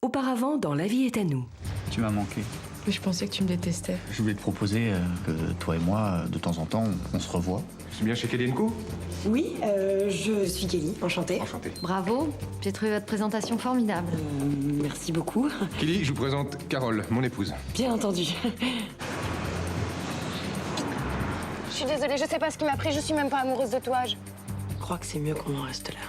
Auparavant, dans La vie est à nous. Tu m'as manqué. Mais je pensais que tu me détestais. Je voulais te proposer que toi et moi, de temps en temps, on se revoit. C'est bien chez Kelly & Co? Oui, je suis Kelly, enchantée. Enchanté. Bravo, j'ai trouvé votre présentation formidable. Merci beaucoup. Kelly, je vous présente Carole, mon épouse. Bien entendu. Je suis désolée, je sais pas ce qui m'a pris, je suis même pas amoureuse de toi. Je crois que c'est mieux qu'on en reste là.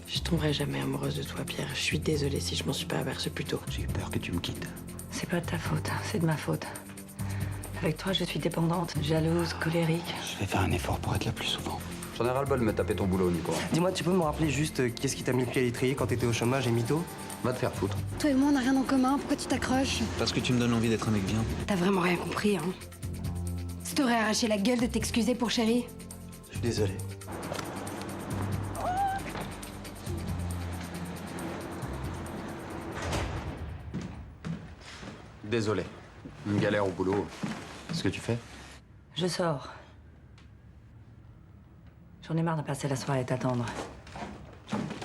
Je tomberai jamais amoureuse de toi, Pierre. Je suis désolée si je m'en suis pas aperçue plus tôt. J'ai eu peur que tu me quittes. C'est pas de ta faute, c'est de ma faute. Avec toi, je suis dépendante, jalouse, colérique. Je vais faire un effort pour être là plus souvent. J'en ai ras-le-bol de me taper ton boulot, Nico. Dis-moi, tu peux me rappeler juste qu'est-ce qui t'a mis le pied à l'étrier quand t'étais au chômage et mytho? Va te faire foutre. Toi et moi, on n'a rien en commun, pourquoi tu t'accroches? Parce que tu me donnes envie d'être un mec bien. T'as vraiment rien compris, hein. Ça t'aurait arraché la gueule de t'excuser pour chérie. Je suis désolé. Désolé. Une galère au boulot. Qu'est-ce que tu fais? Je sors. J'en ai marre de passer la soirée à t'attendre.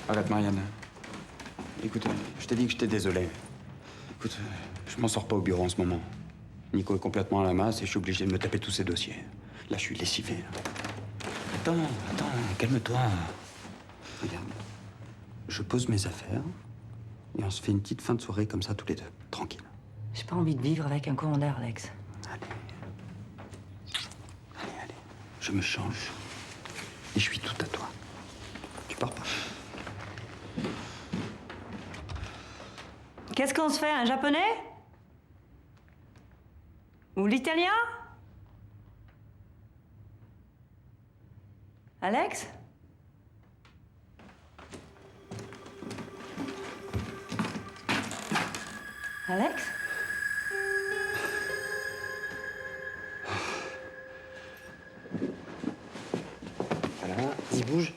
Arrête, Marianne. Écoute, je t'ai dit que j'étais désolé. Écoute, je m'en sors pas au bureau en ce moment. Nico est complètement à la masse et je suis obligé de me taper tous ses dossiers. Là, je suis lessivé. Là. Attends, calme-toi. Regarde. Je pose mes affaires et on se fait une petite fin de soirée comme ça tous les deux. Tranquille. J'ai pas envie de vivre avec un courant d'air, Alex. Allez. Je me change. Et je suis tout à toi. Tu pars pas. Qu'est-ce qu'on se fait, un japonais? Ou l'italien? Alex? Alex? Voilà, vas-y, bouge.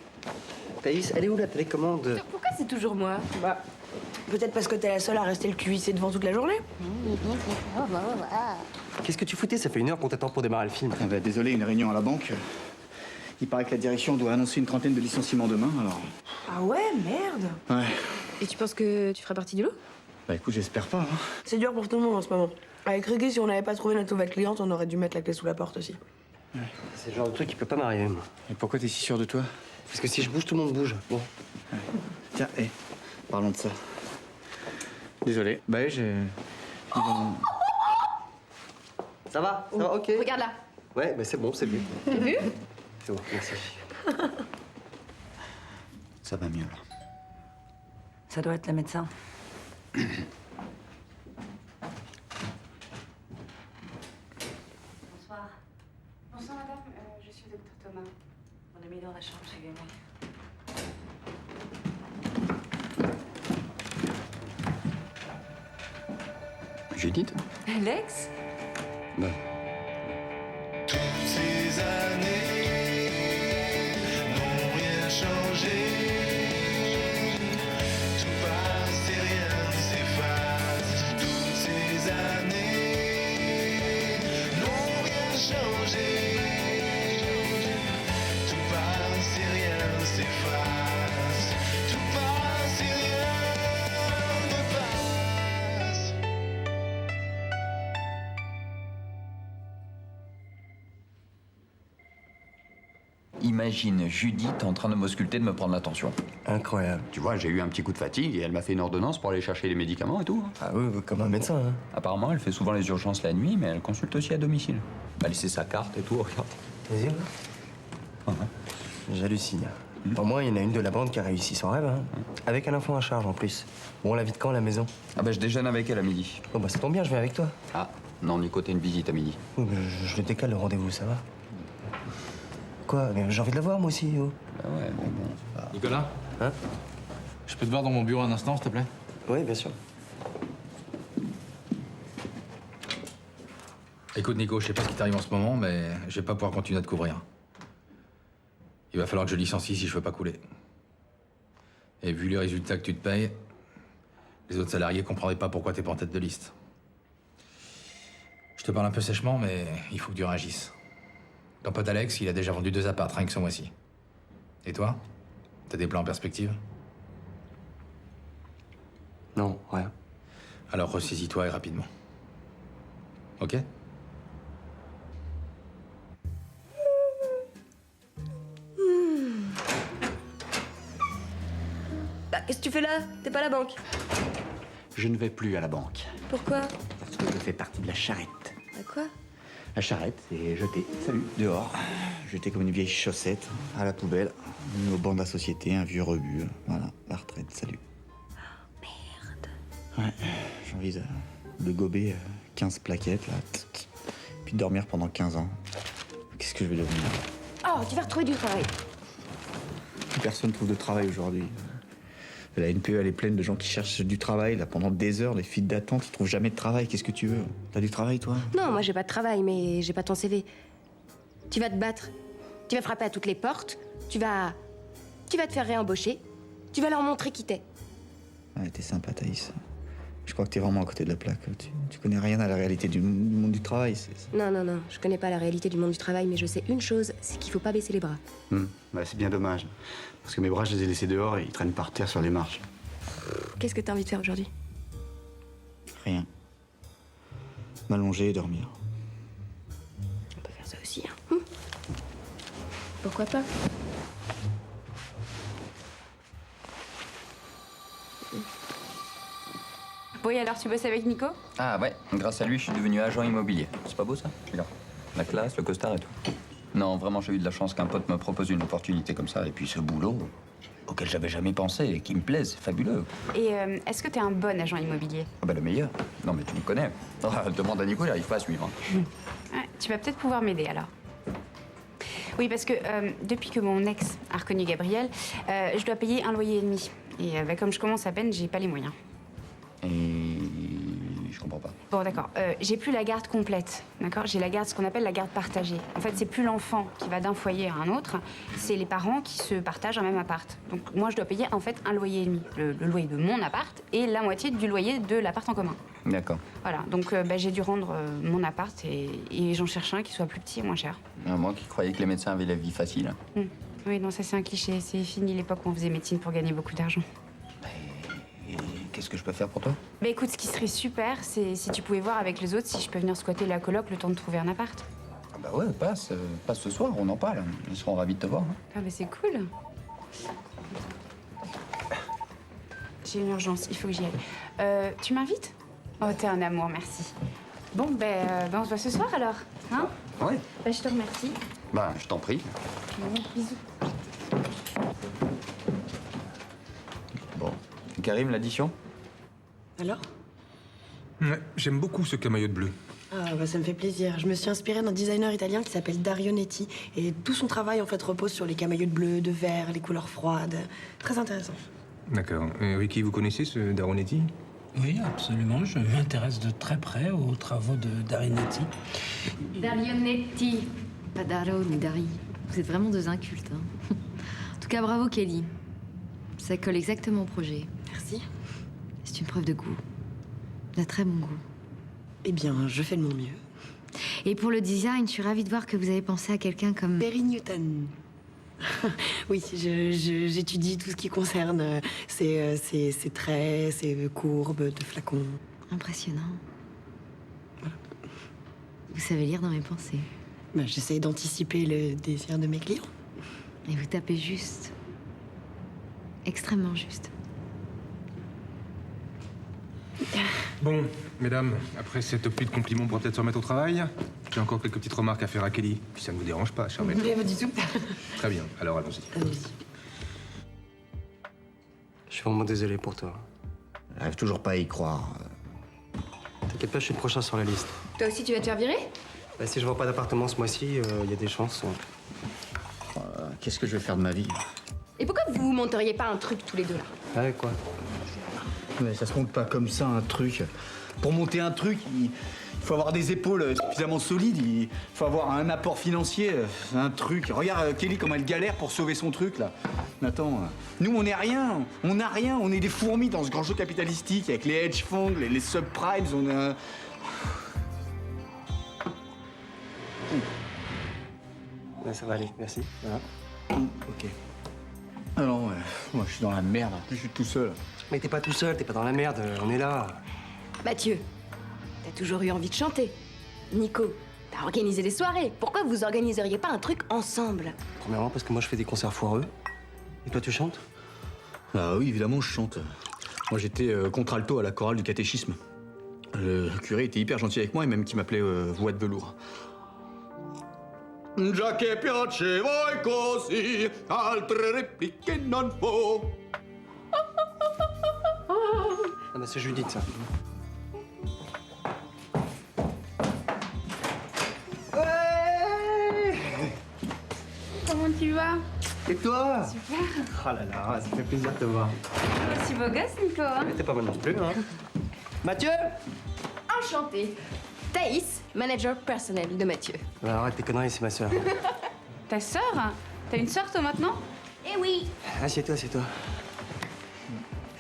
Thaïs, elle est où la télécommande? Pourquoi c'est toujours moi? Bah, peut-être parce que t'es la seule à rester le cul vissé devant toute la journée. Qu'est-ce que tu foutais? Ça fait 1 heure qu'on t'attend pour démarrer le film. Ah bah, désolé, une réunion à la banque. Il paraît que la direction doit annoncer une trentaine de licenciements demain, alors... Ah ouais, merde. Ouais. Et tu penses que tu feras partie du lot? Bah écoute, j'espère pas, hein. C'est dur pour tout le monde en ce moment. Avec Ricky, si on n'avait pas trouvé notre nouvelle cliente, on aurait dû mettre la clé sous la porte aussi. C'est le genre de truc qui peut pas m'arriver, moi. Et pourquoi t'es si sûr de toi? Parce que si je bouge, tout le monde bouge. Bon. Tiens, parlons de ça. Désolé. Bah j'ai... Ça va, ok. Regarde là. Ouais, mais c'est bon, c'est mieux. T'as vu? C'est bon, merci. Ça va mieux, là. Ça doit être le médecin. Bonsoir. Bonsoir madame, je suis le docteur Thomas. On est mis dans la chambre chez Gagné. Judith? Alex? Bah... Ces années n'ont rien changé. Tout passe et rien ne s'efface. Toutes ces années n'ont rien changé. Tout passe et rien ne s'efface. Tout passe et rien ne passe. Imagine Judith en train de m'ausculter, de me prendre l'attention. Incroyable. Tu vois, j'ai eu un petit coup de fatigue et elle m'a fait une ordonnance pour aller chercher les médicaments et tout. Ah oui, comme un médecin, hein. Apparemment, elle fait souvent les urgences la nuit, mais elle consulte aussi à domicile. Elle a laissé sa carte et tout, regarde. Vas-y, ouais. J'hallucine. Pour moi, il y en a une de la bande qui a réussi son rêve, hein. Avec un enfant à charge, en plus. Bon, on l'invite quand à la maison? Ah bah je déjeune avec elle à midi. Bon, bah ça tombe bien, je viens avec toi. Ah, non, Nico, t'as une visite à midi. Oui, mais je le décale le rendez-vous, ça va? Quoi? Mais j'ai envie de la voir, moi aussi, oh. Bah ouais, mais bon. Nicolas? Hein? Je peux te voir dans mon bureau un instant, s'il te plaît? Oui, bien sûr. Écoute, Nico, je sais pas ce qui t'arrive en ce moment, mais je vais pas pouvoir continuer à te couvrir. Il va falloir que je licencie si je veux pas couler. Et vu les résultats que tu te payes, les autres salariés comprendraient pas pourquoi t'es pas en tête de liste. Je te parle un peu sèchement, mais il faut que tu réagisses. Ton pote Alex, il a déjà vendu 2 apparts rien que ce mois-ci. Et toi? T'as des plans en perspective? Non, rien. Alors ressaisis-toi et rapidement. Ok? Bah, qu'est-ce que tu fais là? T'es pas à la banque. Je ne vais plus à la banque. Pourquoi? Parce que je fais partie de la charrette. À quoi? La charrette, c'est jeté. Salut. Dehors. Jeté comme une vieille chaussette à la poubelle. Nos bancs de la société, un vieux rebut. Voilà, la retraite. Salut. Merde. Ouais, j'ai envie de gober 15 plaquettes, là. Puis de dormir pendant 15 ans. Qu'est-ce que je vais devenir? Oh, tu vas retrouver du travail. Personne trouve de travail aujourd'hui. La NPE, elle est pleine de gens qui cherchent du travail, là, pendant des heures, les files d'attente, ils trouvent jamais de travail. Qu'est-ce que tu veux? T'as du travail, toi? Non, moi j'ai pas de travail, mais j'ai pas ton CV. Tu vas te battre. Tu vas frapper à toutes les portes. Tu vas te faire réembaucher. Tu vas leur montrer qui t'es. Ouais, t'es sympa, Thaïs. Je crois que t'es vraiment à côté de la plaque. Tu connais rien à la réalité du monde du travail. Non, non, non, je connais pas la réalité du monde du travail, mais je sais une chose, c'est qu'il faut pas baisser les bras. Bah, c'est bien dommage. Parce que mes bras, je les ai laissés dehors et ils traînent par terre sur les marches. Qu'est-ce que t'as envie de faire aujourd'hui? Rien. M'allonger et dormir. On peut faire ça aussi, hein. Pourquoi pas? Bon, et alors, tu bosses avec Nico? Ah ouais, grâce à lui, je suis devenu agent immobilier. C'est pas beau ça? Regarde. La classe, le costard et tout. Non, vraiment, j'ai eu de la chance qu'un pote me propose une opportunité comme ça. Et puis ce boulot, auquel j'avais jamais pensé et qui me plaise, fabuleux. Et est-ce que t'es un bon agent immobilier? Ah bah le meilleur. Non mais tu me connais. Ah, demande à Nico, il n'arrive pas à suivre. Ouais, tu vas peut-être pouvoir m'aider alors. Oui, parce que depuis que mon ex a reconnu Gabriel, je dois payer un loyer et demi. Et bah, comme je commence à peine, j'ai pas les moyens. Et je comprends pas. Bon, d'accord. J'ai plus la garde complète, d'accord? J'ai la garde, ce qu'on appelle la garde partagée. En fait, c'est plus l'enfant qui va d'un foyer à un autre, c'est les parents qui se partagent un même appart. Donc moi, je dois payer en fait un loyer et demi, le loyer de mon appart et la moitié du loyer de l'appart en commun. D'accord. Voilà. Donc bah, j'ai dû rendre mon appart et j'en cherche un qui soit plus petit et moins cher. Moi qui croyais que les médecins avaient la vie facile. Oui, non, ça c'est un cliché. C'est fini l'époque où on faisait médecine pour gagner beaucoup d'argent. Et qu'est-ce que je peux faire pour toi? Bah écoute, ce qui serait super, c'est si tu pouvais voir avec les autres si je peux venir squatter la coloc le temps de trouver un appart. Ah bah ouais, passe ce soir, on en parle. Ils seront ravis de te voir. Ah bah c'est cool. J'ai une urgence, il faut que j'y aille. Tu m'invites? Oh, t'es un amour, merci. Bon, ben on se voit ce soir alors, hein? Ouais. Bah je te remercie. Bah, je t'en prie. Bisous. Bon. Karim, l'addition? Alors? Ouais, j'aime beaucoup ce camaillot de bleu. Ah, bah ça me fait plaisir. Je me suis inspirée d'un designer italien qui s'appelle Dario Netti. Et tout son travail, en fait, repose sur les camaillots de bleu, de vert, les couleurs froides. Très intéressant. D'accord. Ricky, vous connaissez ce Daronetti? Oui, absolument. Je m'intéresse de très près aux travaux de Darinetti. Darionetti. Pas Daro ni Dari. Vous êtes vraiment deux incultes. Hein. En tout cas, bravo Kelly. Ça colle exactement au projet. Merci. C'est une preuve de goût. D'un très bon goût. Eh bien, je fais de mon mieux. Et pour le design, je suis ravie de voir que vous avez pensé à quelqu'un comme... Perry Newton. Oui, j'étudie tout ce qui concerne ces traits, ces courbes de flacons. Impressionnant. Vous savez lire dans mes pensées. Ben, j'essaie d'anticiper le désir de mes clients. Et vous tapez juste. Extrêmement juste. Bon, mesdames, après cette pluie de compliments, on pourra peut-être se remettre au travail. J'ai encore quelques petites remarques à faire à Kelly. Puis ça ne vous dérange pas, cher maître? Pas du tout. Très bien, alors allons-y. Allez-y. Je suis vraiment désolé pour toi. J'arrive toujours pas à y croire. T'inquiète pas, je suis le prochain sur la liste. Toi aussi, tu vas te faire virer? Bah, si je vois pas d'appartement ce mois-ci, il y a des chances. Qu'est-ce que je vais faire de ma vie? Et pourquoi vous monteriez pas un truc tous les deux, là? Ouais, quoi? Mais ça se monte pas comme ça, un truc. Pour monter un truc, il faut avoir des épaules suffisamment solides, il faut avoir un apport financier, un truc. Regarde Kelly comme elle galère pour sauver son truc, là. Attends, nous on est rien, on est des fourmis dans ce grand jeu capitalistique avec les hedge funds, les subprimes, on a... Ouais, ça va aller, merci. Voilà. Ok. Alors, moi je suis dans la merde, je suis tout seul. Mais t'es pas tout seul, t'es pas dans la merde, on est là. Mathieu, t'as toujours eu envie de chanter. Nico, t'as organisé des soirées. Pourquoi vous organiseriez pas un truc ensemble? Premièrement, parce que moi je fais des concerts foireux. Et toi, tu chantes? Ah oui, évidemment, je chante. Moi, j'étais contralto à la chorale du catéchisme. Le curé était hyper gentil avec moi et même qui m'appelait voix de velours. Già che piace voi così, altre repliche non fo. Ah bah c'est Judith, ça. Ouais. Comment tu vas? Et toi? Super. Oh là là, ça fait plaisir de te voir. Aussi beau gosse, Nico. Hein? Mais t'es pas mal non plus, hein. Mathieu? Enchantée. Thaïs, manager personnel de Mathieu. Bah, arrête tes conneries, c'est ma sœur. Ta sœur? T'as une sœur, toi, maintenant? Eh oui. Assieds-toi, assieds-toi.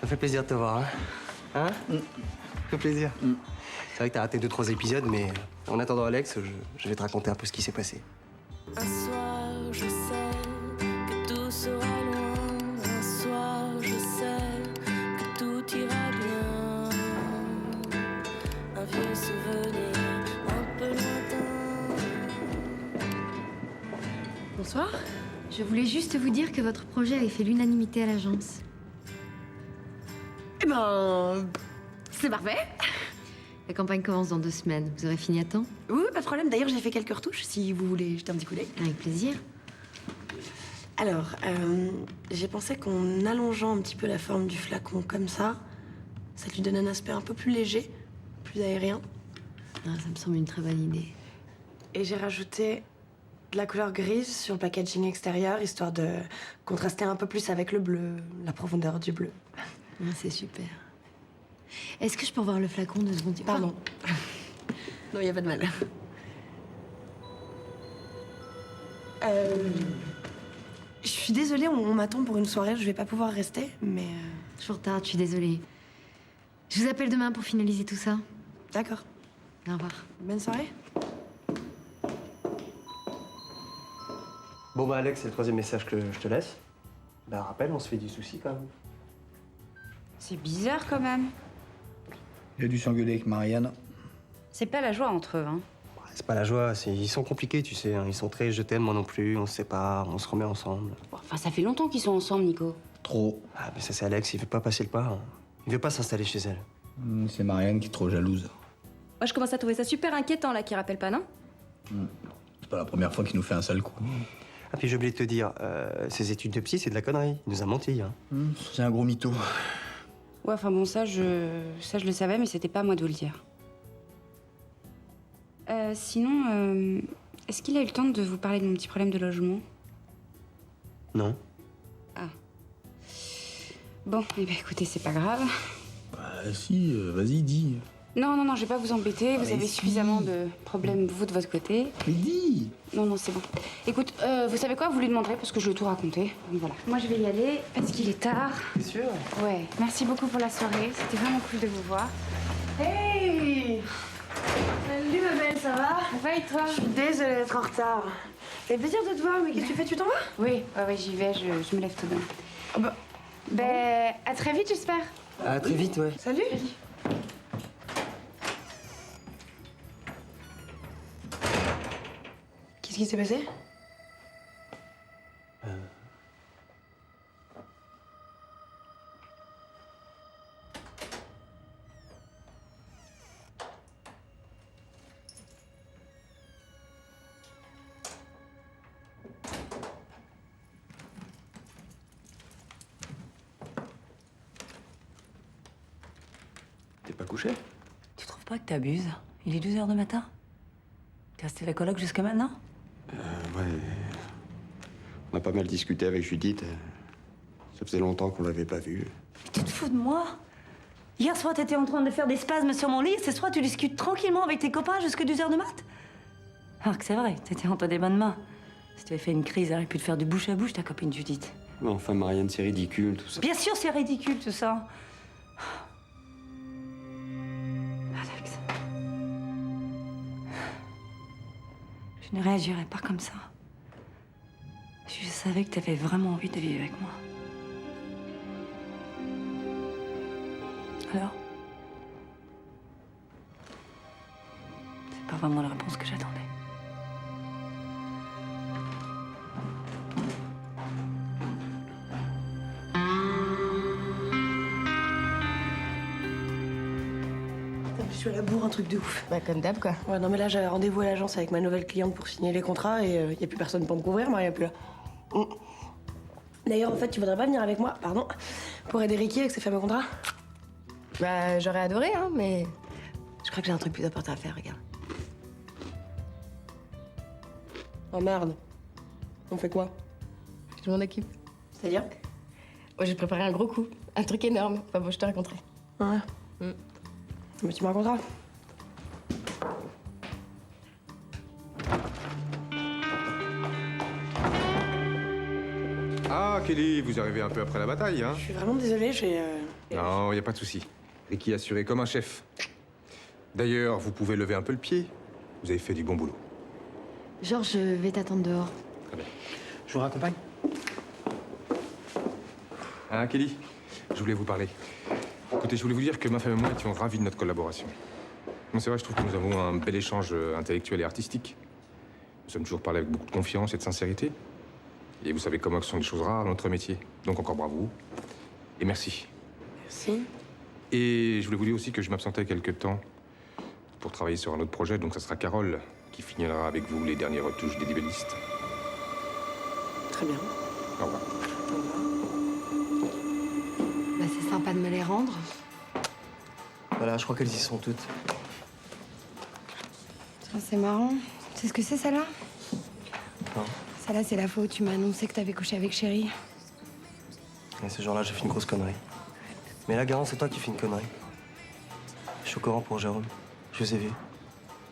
Ça fait plaisir de te voir, hein? Hein? Ça fait plaisir. C'est vrai que t'as raté 2-3 épisodes, mais en attendant Alex, je vais te raconter un peu ce qui s'est passé. Un soir, je sais que tout sera loin. Un soir, je sais que tout ira bien. Un vieux souvenir un peu lointain. Bonsoir. Je voulais juste vous dire que votre projet avait fait l'unanimité à l'agence. Eh ben, C'est parfait. La campagne commence dans 2 semaines. Vous aurez fini à temps? Oui, pas de problème. D'ailleurs, j'ai fait quelques retouches si vous voulez jeter un petit coup d'œil. Avec plaisir. Alors, j'ai pensé qu'en allongeant un petit peu la forme du flacon comme ça lui donne un aspect un peu plus léger, plus aérien. Ah, ça me semble une très bonne idée. Et j'ai rajouté de la couleur grise sur le packaging extérieur, histoire de contraster un peu plus avec le bleu, la profondeur du bleu. Ah, c'est super. Est-ce que je peux revoir le flacon 2 secondes? Pardon. Non, il n'y a pas de mal. Je suis désolée, on m'attend pour une soirée, je vais pas pouvoir rester, mais... Toujours tard, je suis désolée. Je vous appelle demain pour finaliser tout ça. D'accord. Au revoir. Bonne soirée. Bon bah Alex, c'est le 3e message que je te laisse. Bah rappelle, on se fait du souci quand même. C'est bizarre, quand même. Il a dû s'engueuler avec Marianne. C'est pas la joie entre eux, hein. C'est pas la joie, ils sont compliqués, tu sais. Hein. Ils sont très je t'aime, moi non plus, on se sépare, on se remet ensemble. Enfin, ça fait longtemps qu'ils sont ensemble, Nico. Trop. Ah mais ça c'est Alex, il veut pas passer le pas. Hein. Il veut pas s'installer chez elle. C'est Marianne qui est trop jalouse. Moi, je commence à trouver ça super inquiétant, là, qu'il rappelle pas, non? C'est pas la première fois qu'il nous fait un sale coup. Ah puis j'ai oublié de te dire, ces études de psy, c'est de la connerie. Il nous a menti, hein. C'est un gros mytho. Ouais, enfin bon, ça, je le savais, mais c'était pas à moi de vous le dire. Sinon, est-ce qu'il a eu le temps de vous parler de mon petit problème de logement? Non. Ah. Bon, eh ben écoutez, c'est pas grave. Bah si, vas-y, dis. Non, je vais pas vous embêter. Vous avez suffisamment de problèmes, vous, de votre côté. Mais dis. Non, c'est bon. Écoute, vous savez quoi? Vous lui demanderez parce que je vais tout raconter. Donc voilà. Moi, je vais y aller parce qu'il est tard. T'es sûr? Ouais. Merci beaucoup pour la soirée. C'était vraiment cool de vous voir. Hey! Salut ma belle, ça va? Ça va et toi? Je suis désolée d'être en retard. Ça fait plaisir de te voir, mais qu'est-ce que tu fais? Tu t'en vas? Oui, j'y vais. Je me lève tout demain. Oh bah... Ben, à très vite, j'espère. À très vite, ouais. Salut! Qu'est-ce qui s'est passé? T'es pas couché? Tu trouves pas que t'abuses? Il est 2h du matin. T'es resté à la coloc jusqu'à maintenant? Ouais. On a pas mal discuté avec Judith. Ça faisait longtemps qu'on l'avait pas vue. Mais tu te fous de moi? Hier soir, t'étais en train de faire des spasmes sur mon lit. Ce soir, tu discutes tranquillement avec tes copains jusqu'à 2h du mat? Alors que c'est vrai, t'étais entre des bonnes mains. Si tu avais fait une crise, elle aurait pu te faire du bouche à bouche, ta copine Judith. Mais enfin, Marianne, c'est ridicule, tout ça. Bien sûr, c'est ridicule, tout ça. Alex. Je ne réagirais pas comme ça. Je savais que t'avais vraiment envie de vivre avec moi. Alors? C'est pas vraiment la réponse que j'attendais. Je suis à la bourre, un truc de ouf. Bah, comme d'hab, quoi. Ouais, non, mais là, j'avais rendez-vous à l'agence avec ma nouvelle cliente pour signer les contrats et y a plus personne pour me couvrir, Maria, plus là. D'ailleurs, en fait, tu voudrais pas venir avec moi, pardon, pour aider Ricky avec ses fameux contrats? Bah, j'aurais adoré, hein, mais je crois que j'ai un truc plus important à faire, regarde. Oh merde. On fait quoi? Je m'en occupe. C'est-à-dire? Moi, j'ai préparé un gros coup. Un truc énorme. Enfin bon, je te raconterai. Ouais. Mais tu me raconteras. Ah, Kelly, vous arrivez un peu après la bataille, hein? Je suis vraiment désolée, j'ai... Non, y a pas de souci. Ricky assuré comme un chef. D'ailleurs, vous pouvez lever un peu le pied. Vous avez fait du bon boulot. Georges, je vais t'attendre dehors. Très bien. Je vous raccompagne. Ah, Kelly, je voulais vous parler. Écoutez, je voulais vous dire que ma femme et moi étions ravis de notre collaboration. Bon, c'est vrai, je trouve que nous avons un bel échange intellectuel et artistique. Nous sommes toujours parlé avec beaucoup de confiance et de sincérité. Et vous savez comment ce sont des choses rares dans notre métier. Donc encore bravo. Et merci. Merci. Et je voulais vous dire aussi que je m'absentais quelques temps pour travailler sur un autre projet. Donc ça sera Carole qui finira avec vous les dernières retouches des libellistes. Très bien. Au revoir. Bah, c'est sympa de me les rendre. Voilà, je crois qu'elles y sont toutes. Tiens, c'est marrant. Tu sais ce que c'est, celle-là? Non. Celle-là, c'est la fois où tu m'as annoncé que t'avais couché avec Chéri. Et ce jour-là, j'ai fait une grosse connerie. Mais là, Garant, c'est toi qui fais une connerie. Je suis au courant pour Jérôme. Je les ai vus.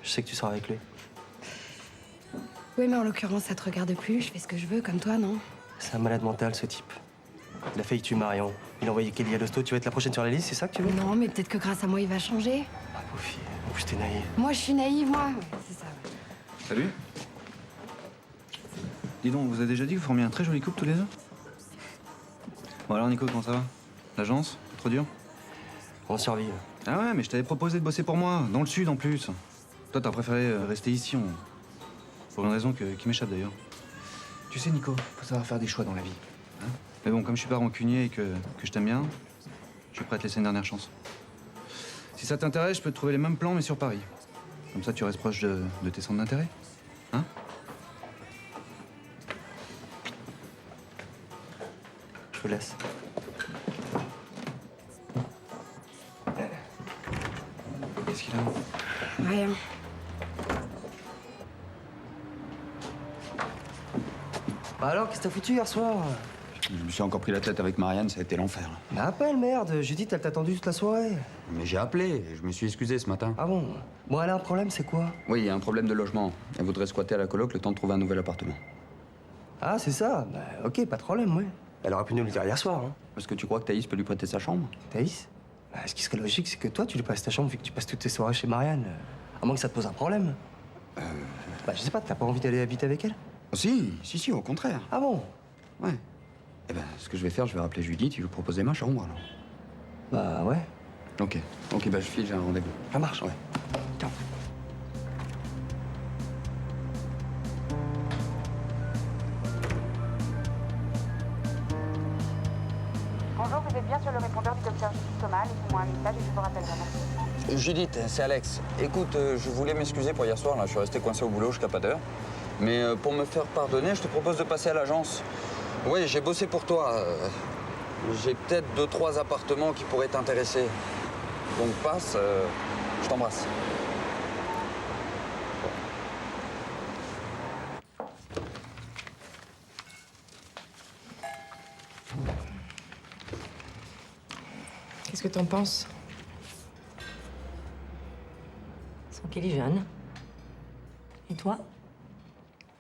Je sais que tu seras avec lui. Oui, mais en l'occurrence, ça te regarde plus. Je fais ce que je veux, comme toi, non? C'est un malade mental, ce type. Il a failli tuer Marion. Il a envoyé Kelly à l'hosto. Tu vas être la prochaine sur la liste, c'est ça que tu veux? Non, mais peut-être que grâce à moi, il va changer. Ah, pauvre fille. En plus, t'es naïve. Moi, je suis naïve, moi. Ouais, c'est ça. Salut. Dis donc, vous avez déjà dit que vous formiez un très joli couple tous les deux? Bon alors Nico, comment ça va? L'agence? Trop dur? On survit. Ah ouais, mais je t'avais proposé de bosser pour moi, dans le sud en plus. Toi, t'as préféré rester ici, pour une raison qui m'échappe d'ailleurs. Tu sais Nico, faut savoir faire des choix dans la vie. Hein? Mais bon, comme je suis pas rancunier et que je t'aime bien, je suis prêt à te laisser une dernière chance. Si ça t'intéresse, je peux te trouver les mêmes plans, mais sur Paris. Comme ça, tu restes proche de tes centres d'intérêt. Hein? Je vous laisse. Qu'est-ce qu'il a? Rien. Bah alors, qu'est-ce que t'as foutu hier soir? Je me suis encore pris la tête avec Marianne, ça a été l'enfer. Mais appelle, merde. Judith, elle t'a attendu toute la soirée. Mais j'ai appelé, je me suis excusé ce matin. Ah bon? Bon, elle a un problème, c'est quoi? Oui, il y a un problème de logement. Elle voudrait squatter à la coloc le temps de trouver un nouvel appartement. Ah, c'est ça? Bah, ok, pas de problème, ouais. Elle aurait pu nous le dire hier soir, hein. Est-ce que tu crois que Thaïs peut lui prêter sa chambre? Thaïs? Bah, ce qui serait logique, c'est que toi, tu lui passes ta chambre vu que tu passes toutes tes soirées chez Marianne. À moins que ça te pose un problème. Bah, je sais pas, t'as pas envie d'aller habiter avec elle? Si, au contraire. Ah bon? Ouais. Eh ben, ce que je vais faire, je vais rappeler Judith et lui proposer ma chambre, alors. Bah, ouais. Ok, bah je file, j'ai un rendez-vous. Ça marche. Ouais. Ciao. Bonjour, vous êtes bien sur le répondeur du docteur Judith Thomas. Laissez-moi un message et je vous rappellerai. Merci. Judith, c'est Alex. Écoute, je voulais m'excuser pour hier soir, là. Je suis resté coincé au boulot jusqu'à pas d'heure. Mais pour me faire pardonner, je te propose de passer à l'agence. Oui, j'ai bossé pour toi. J'ai peut-être 2-3 appartements qui pourraient t'intéresser. Donc passe, je t'embrasse. Qu'est-ce que t'en penses? Sans Kelly jeune. Et toi?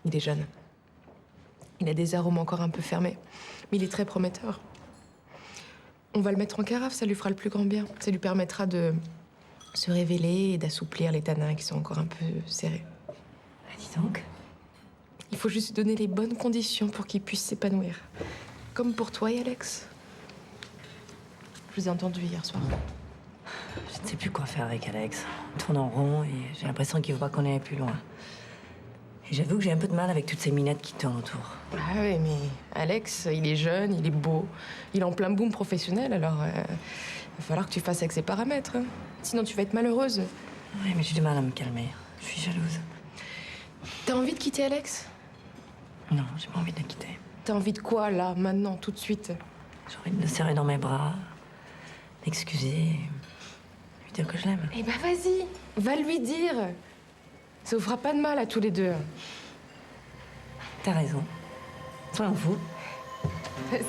Il est jeune. Il a des arômes encore un peu fermés. Mais il est très prometteur. On va le mettre en carafe, ça lui fera le plus grand bien. Ça lui permettra de se révéler et d'assouplir les tanins qui sont encore un peu serrés. Ah, dis donc. Il faut juste donner les bonnes conditions pour qu'il puisse s'épanouir. Comme pour toi et Alex. Je vous ai entendu hier soir. Je ne sais plus quoi faire avec Alex. On tourne en rond et j'ai l'impression qu'il veut pas qu'on aille plus loin. Et j'avoue que j'ai un peu de mal avec toutes ces minettes qui tournent autour. Ah ouais, mais Alex, il est jeune, il est beau, il est en plein boom professionnel, alors il va falloir que tu fasses avec ses paramètres. Hein. Sinon, tu vas être malheureuse. Oui, mais j'ai du mal à me calmer. Je suis jalouse. T'as envie de quitter Alex? Non, j'ai pas envie de la quitter. T'as envie de quoi, là, maintenant, tout de suite? J'ai envie de le serrer dans mes bras, m'excuser, lui dire que je l'aime. Eh ben vas-y, va lui dire. Ça vous fera pas de mal à tous les deux. T'as raison. Soyons fous. Vas-y.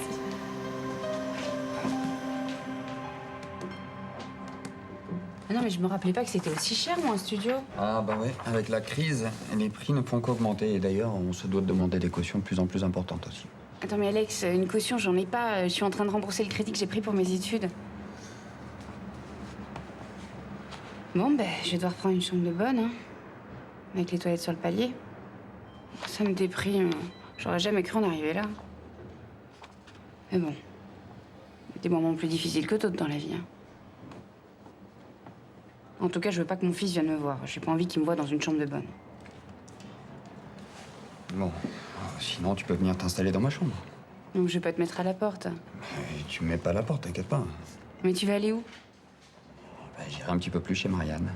Ah non, mais je me rappelais pas que c'était aussi cher, moi, un studio. Ah bah ouais, avec la crise, les prix ne font qu'augmenter. Et d'ailleurs, on se doit de demander des cautions de plus en plus importantes aussi. Attends, mais Alex, une caution, j'en ai pas. Je suis en train de rembourser le crédit que j'ai pris pour mes études. Bon, ben, je vais devoir prendre une chambre de bonne, hein. Avec les toilettes sur le palier. Ça me déprime. J'aurais jamais cru en arriver là. Mais bon. Il y a des moments plus difficiles que d'autres dans la vie, hein. En tout cas, je veux pas que mon fils vienne me voir. J'ai pas envie qu'il me voie dans une chambre de bonne. Bon, sinon tu peux venir t'installer dans ma chambre. Donc je vais pas te mettre à la porte. Et tu me mets pas à la porte, t'inquiète pas. Mais tu vas aller où? Bah, j'irai un petit peu plus chez Marianne.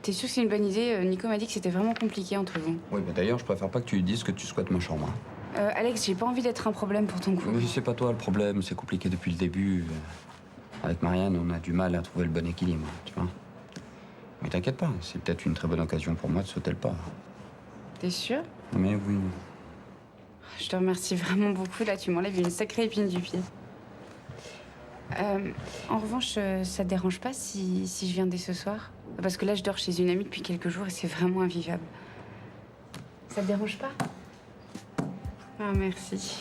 T'es sûr que c'est une bonne idée? Nico m'a dit que c'était vraiment compliqué entre vous. Oui, mais d'ailleurs, je préfère pas que tu lui dises que tu squattes ma chambre. Hein. Alex, j'ai pas envie d'être un problème pour ton couple. Mais c'est pas toi le problème, c'est compliqué depuis le début. Avec Marianne, on a du mal à trouver le bon équilibre, tu vois. Mais t'inquiète pas, c'est peut-être une très bonne occasion pour moi de sauter le pas. T'es sûr? Mais oui. Je te remercie vraiment beaucoup. Là, tu m'enlèves une sacrée épine du pied. En revanche, ça te dérange pas si je viens dès ce soir? Parce que là, je dors chez une amie depuis quelques jours et c'est vraiment invivable. Ça te dérange pas? Ah, merci.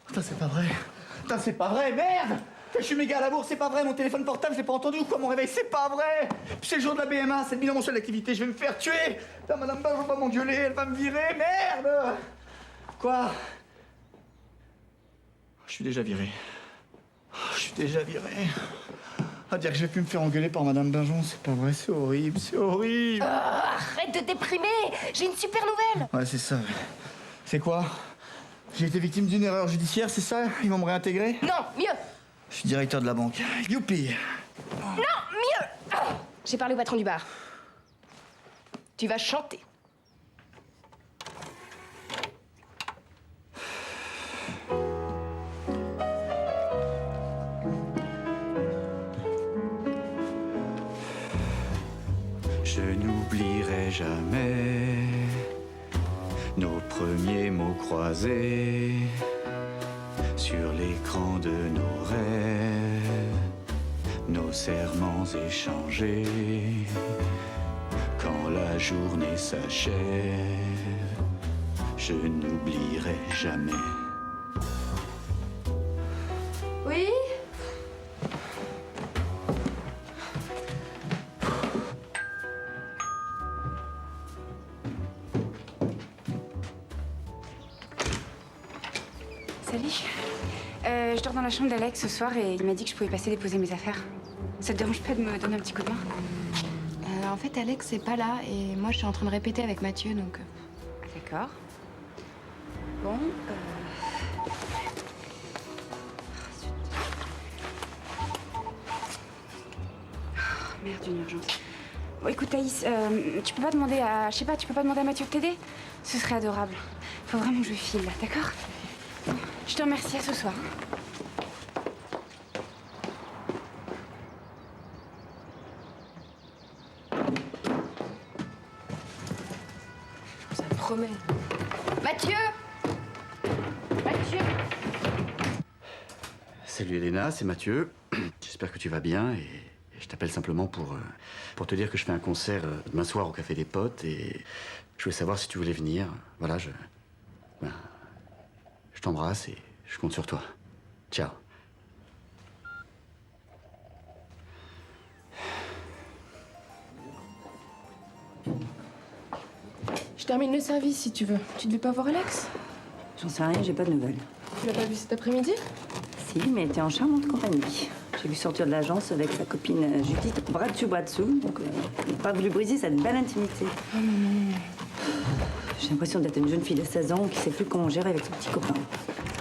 Putain, c'est pas vrai. Putain, c'est pas vrai, merde! Je suis méga à la bourre, c'est pas vrai, mon téléphone portable, j'ai pas entendu ou quoi, mon réveil, c'est pas vrai! C'est le jour de la BMA, c'est le bilan mensuel d'activité, je vais me faire tuer! Putain, madame Bajot va m'engueuler, elle va me virer, merde! Quoi? Je suis déjà viré. Je suis déjà viré. À dire que je vais plus me faire engueuler par madame Bajon, c'est pas vrai, c'est horrible, c'est horrible! Arrête de déprimer. J'ai une super nouvelle. Ouais, c'est ça. C'est quoi? J'ai été victime d'une erreur judiciaire, c'est ça? Ils vont me réintégrer? Non, mieux. Je suis directeur de la banque. Youpi! Non, mieux. J'ai parlé au patron du bar. Tu vas chanter. Je n'oublierai jamais nos premiers mots croisés sur l'écran de nos rêves, nos serments échangés quand la journée s'achève. Je n'oublierai jamais. Oui? Salut. Je dors dans la chambre d'Alex ce soir et il m'a dit que je pouvais passer déposer mes affaires. Ça te dérange pas de me donner un petit coup de main? En fait, Alex n'est pas là et moi, je suis en train de répéter avec Mathieu, donc... D'accord. Bon, Oh, merde, une urgence. Bon, écoute, Thaïs, tu peux pas demander à... Je sais pas, tu peux pas demander à Mathieu de t'aider? Ce serait adorable. Faut vraiment que je file, là, d'accord? Je te remercie, à ce soir. Ça promet. Mathieu! Mathieu! Salut Elena, c'est Mathieu. J'espère que tu vas bien et je t'appelle simplement pour te dire que je fais un concert demain soir au Café des Potes et je voulais savoir si tu voulais venir. Voilà, je t'embrasse et je compte sur toi. Ciao. Je termine le service si tu veux. Tu devais pas voir Alex? J'en sais rien, j'ai pas de nouvelles. Tu l'as pas vu cet après-midi? Si, mais elle était en charmante compagnie. J'ai vu sortir de l'agence avec sa copine Judith, bras dessus, bras dessous. Donc, j'ai pas voulu briser cette belle intimité. Oh non. J'ai l'impression d'être une jeune fille de 16 ans qui sait plus comment gérer avec son petit copain.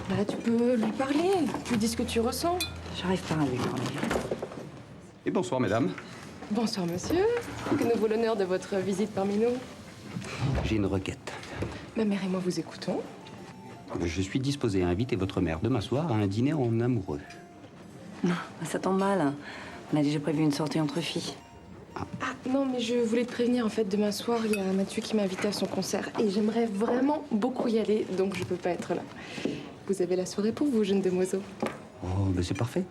Bah, tu peux lui parler. Lui dis ce que tu ressens. J'arrive pas à lui parler. Et bonsoir, mesdames. Bonsoir, monsieur. Que nous vaut l'honneur de votre visite parmi nous. J'ai une requête. Ma mère et moi vous écoutons. Je suis disposé à inviter votre mère demain soir à un dîner en amoureux. Non, ça tombe mal. On a déjà prévu une sortie entre filles. Ah non, mais je voulais te prévenir, en fait, demain soir, il y a Mathieu qui m'a invité à son concert. Et j'aimerais vraiment beaucoup y aller, donc je peux pas être là. Vous avez la soirée pour vous, jeune demoiselle. Oh, ben c'est parfait.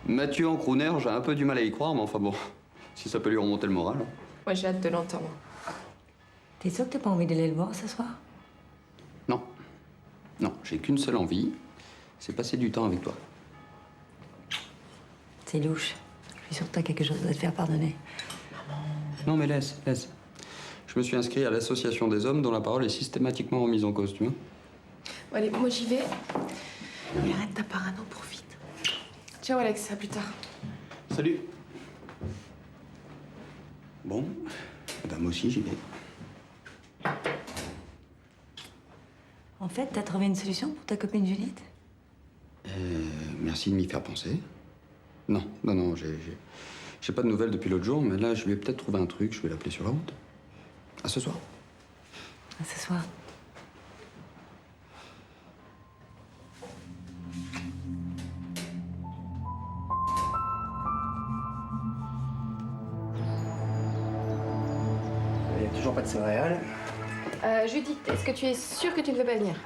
Mathieu en crooner, j'ai un peu du mal à y croire, mais enfin bon, si ça peut lui remonter le moral. Moi, j'ai hâte de l'entendre. T'es sûr que t'as pas envie d'aller le voir ce soir? Non. Non, j'ai qu'une seule envie, c'est passer du temps avec toi. C'est louche. Je suis sûre que t'as quelque chose à te faire pardonner. Non mais laisse. Je me suis inscrit à l'association des hommes dont la parole est systématiquement remise en cause, tu vois. Bon, allez, moi j'y vais. Et arrête ta parano, profite. Ciao Alex, à plus tard. Salut. Bon, ben moi aussi j'y vais. En fait, t'as trouvé une solution pour ta copine Judith? Merci de m'y faire penser. Non, j'ai pas de nouvelles depuis l'autre jour, mais là je lui ai peut-être trouvé un truc, je vais l'appeler sur la route. À ce soir. À ce soir. Il n'y a toujours pas de céréales. Judith, est-ce que tu es sûre que tu ne veux pas venir?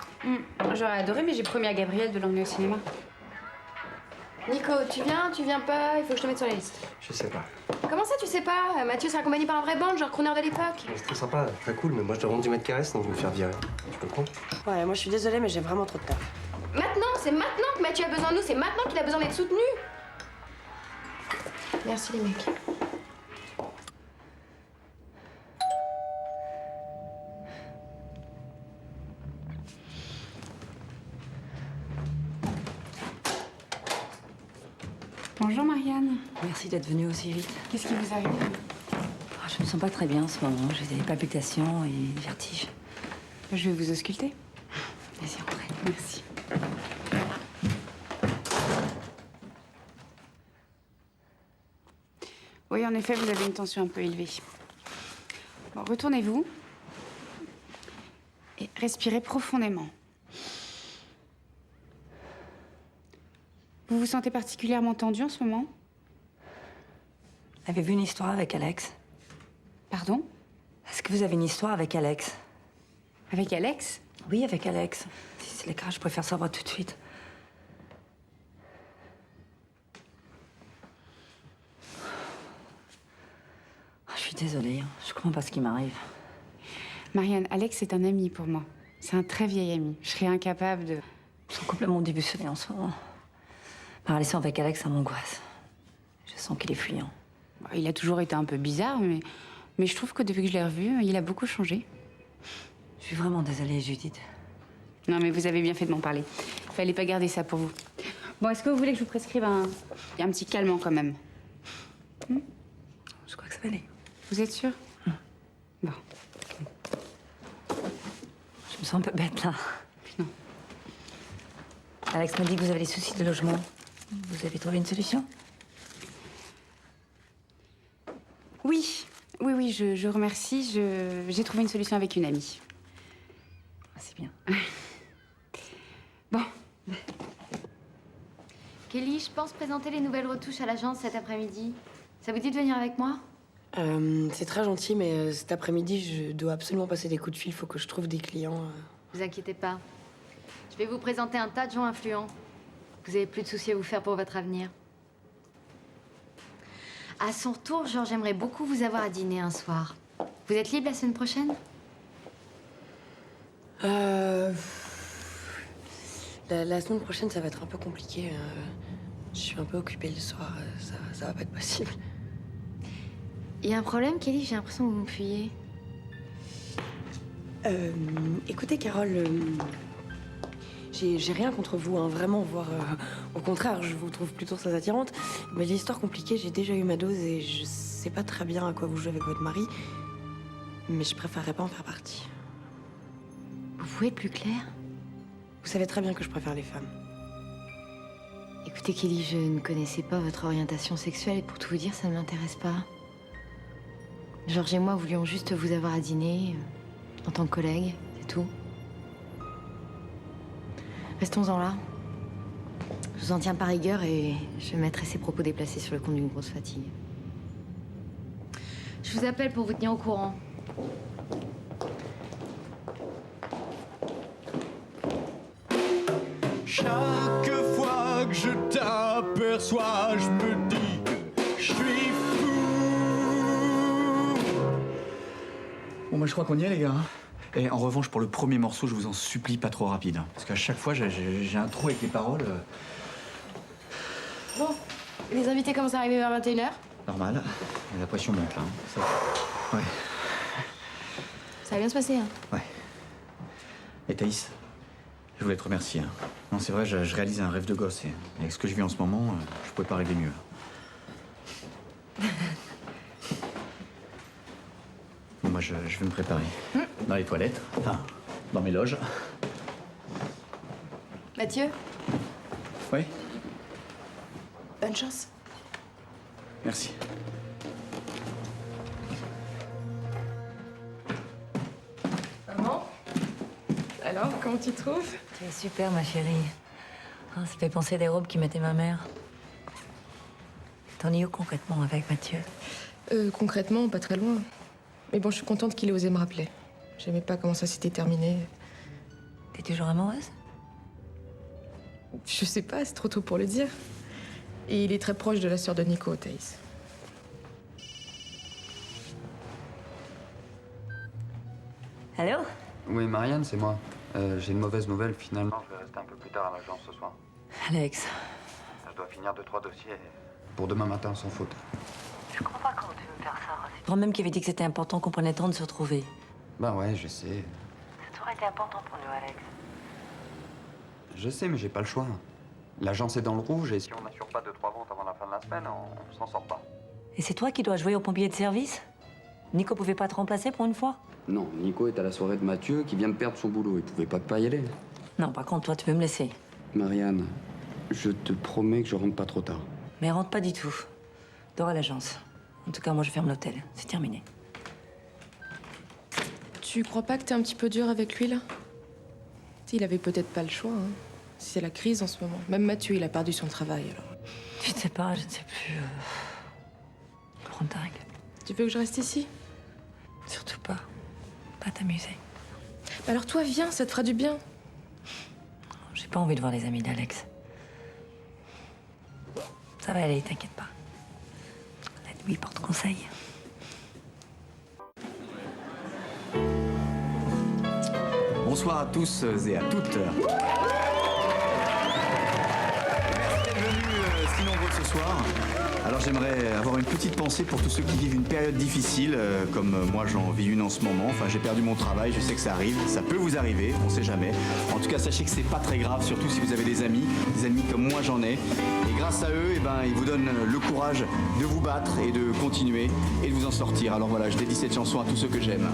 J'aurais adoré, mais j'ai promis à Gabriel de l'emmener au cinéma. Nico, tu viens pas? Il faut que je te mette sur la liste. Je sais pas. Comment ça, tu sais pas? Mathieu sera accompagné par un vrai band, genre crooner de l'époque. C'est très sympa, très cool, mais moi je dois rendre du mètre carré, sinon je vais me faire virer. Tu comprends? Ouais, moi je suis désolée, mais j'ai vraiment trop de taf. Maintenant, c'est maintenant que Mathieu a besoin de nous, c'est maintenant qu'il a besoin d'être soutenu. Merci les mecs. Bonjour Marianne. Merci d'être venue aussi vite. Qu'est-ce qui vous arrive? Oh, je me sens pas très bien en ce moment. J'ai des palpitations et des vertiges. Je vais vous ausculter. Vas-y, entrez. Merci. Oui, en effet, vous avez une tension un peu élevée. Bon, retournez-vous et respirez profondément. Vous vous sentez particulièrement tendu en ce moment? Avez-vous une histoire avec Alex? Pardon? Est-ce que vous avez une histoire avec Alex? Avec Alex? Oui, avec Alex. Si c'est le cas, je préfère savoir tout de suite. Oh, je suis désolée, je comprends pas ce qui m'arrive. Marianne, Alex est un ami pour moi. C'est un très vieil ami. Je serais incapable de... Je suis complètement déboussolée en ce moment. Ma relation avec Alex, ça m'angoisse. Je sens qu'il est fuyant. Il a toujours été un peu bizarre, mais je trouve que depuis que je l'ai revu, il a beaucoup changé. Je suis vraiment désolée, Judith. Non, mais vous avez bien fait de m'en parler. Fallait pas garder ça pour vous. Bon, est-ce que vous voulez que je vous prescrive un petit calmant quand même? Je crois que ça va aller. Vous êtes sûre? Bon. Je me sens un peu bête, là. Non. Alex m'a dit que vous avez des soucis de logement. Vous avez trouvé une solution? Oui, je remercie. J'ai trouvé une solution avec une amie. C'est bien. Bon. Kelly, je pense présenter les nouvelles retouches à l'agence cet après-midi. Ça vous dit de venir avec moi? C'est très gentil, mais cet après-midi, je dois absolument passer des coups de fil. Faut que je trouve des clients. Vous inquiétez pas. Je vais vous présenter un tas de gens influents. Vous avez plus de soucis à vous faire pour votre avenir. À son retour, genre, j'aimerais beaucoup vous avoir à dîner un soir. Vous êtes libre la semaine prochaine? La semaine prochaine, ça va être un peu compliqué. Je suis un peu occupée le soir. Ça va pas être possible. Il y a un problème, Kelly? J'ai l'impression que vous me fuyez. Écoutez, Carole, j'ai rien contre vous, hein, vraiment, voire au contraire, je vous trouve plutôt très attirante. Mais l'histoire compliquée, j'ai déjà eu ma dose et je sais pas très bien à quoi vous jouez avec votre mari. Mais je préférerais pas en faire partie. Vous pouvez être plus clair? Vous savez très bien que je préfère les femmes. Écoutez, Kelly, je ne connaissais pas votre orientation sexuelle et pour tout vous dire, ça ne m'intéresse pas. Georges et moi voulions juste vous avoir à dîner, en tant que collègues, c'est tout. Restons-en là. Je vous en tiens par rigueur et je mettrai ces propos déplacés sur le compte d'une grosse fatigue. Je vous appelle pour vous tenir au courant. Chaque fois que je t'aperçois, je me dis que je suis fou. Bon, bah, je crois qu'on y est, les gars. Et en revanche, pour le premier morceau, je vous en supplie, pas trop rapide. Hein, parce qu'à chaque fois, j'ai un trou avec les paroles. Bon, les invités commencent à arriver vers 21h. Normal. La pression monte, là. Hein. Ouais. Ça va bien se passer, hein. Ouais. Et Thaïs, je voulais te remercier. Hein. Non, c'est vrai, je réalise un rêve de gosse. Et avec ce que je vis en ce moment, je pouvais pas rêver mieux. Bon, moi, je vais me préparer. Dans les toilettes. Enfin, dans mes loges. Mathieu, Oui, bonne chance. merci. Maman? Alors, comment tu te trouves? Tu es super, ma chérie. Ah, ça fait penser à des robes qui mettait ma mère. T'en es où concrètement avec Mathieu? Concrètement, pas très loin. Mais bon, je suis contente qu'il ait osé me rappeler. J'aimais pas comment ça s'était terminé. T'es toujours amoureuse? Je sais pas, c'est trop tôt pour le dire. Et il est très proche de la sœur de Nico, Thaïs. Allô? Oui, Marianne, c'est moi. J'ai une mauvaise nouvelle, finalement. Je vais rester un peu plus tard à l'agence ce soir. Alex. Je dois finir 2-3 dossiers pour demain matin sans faute. Je comprends pas comment tu veux me faire ça. C'est toi même qui avait dit que c'était important qu'on prenne le temps de se retrouver. Bah ouais, je sais. Ça aurait été important pour nous, Alex. Je sais, mais j'ai pas le choix. L'agence est dans le rouge et si on n'assure pas 2-3 ventes avant la fin de la semaine, on s'en sort pas. Et c'est toi qui dois jouer au pompier de service? Nico pouvait pas te remplacer pour une fois? Non, Nico est à la soirée de Mathieu qui vient de perdre son boulot. Il pouvait pas y aller. Non, par contre, toi, tu veux me laisser. Marianne, je te promets que je rentre pas trop tard. Mais rentre pas du tout. Dors à l'agence. En tout cas, moi, je ferme l'hôtel. C'est terminé. Tu crois pas que t'es un petit peu dur avec lui, là? Tu sais, il avait peut-être pas le choix, hein. C'est la crise en ce moment. Même Mathieu, il a perdu son travail, alors. Je ne sais pas, je ne sais plus. Trop dingue. Tu veux que je reste ici? Surtout pas. Pas t'amuser. Alors toi, viens, ça te fera du bien. J'ai pas envie de voir les amis d'Alex. Ça va aller, t'inquiète pas. La nuit porte conseil. Bonsoir à tous et à toutes. Merci d'être venus si nombreux ce soir. Alors j'aimerais avoir une petite pensée pour tous ceux qui vivent une période difficile, comme moi j'en vis une en ce moment. Enfin, j'ai perdu mon travail, je sais que ça arrive, ça peut vous arriver, on sait jamais. En tout cas, sachez que c'est pas très grave, surtout si vous avez des amis comme moi j'en ai. Et grâce à eux, ils vous donnent le courage de vous battre et de continuer et de vous en sortir. Alors voilà, je dédie cette chanson à tous ceux que j'aime.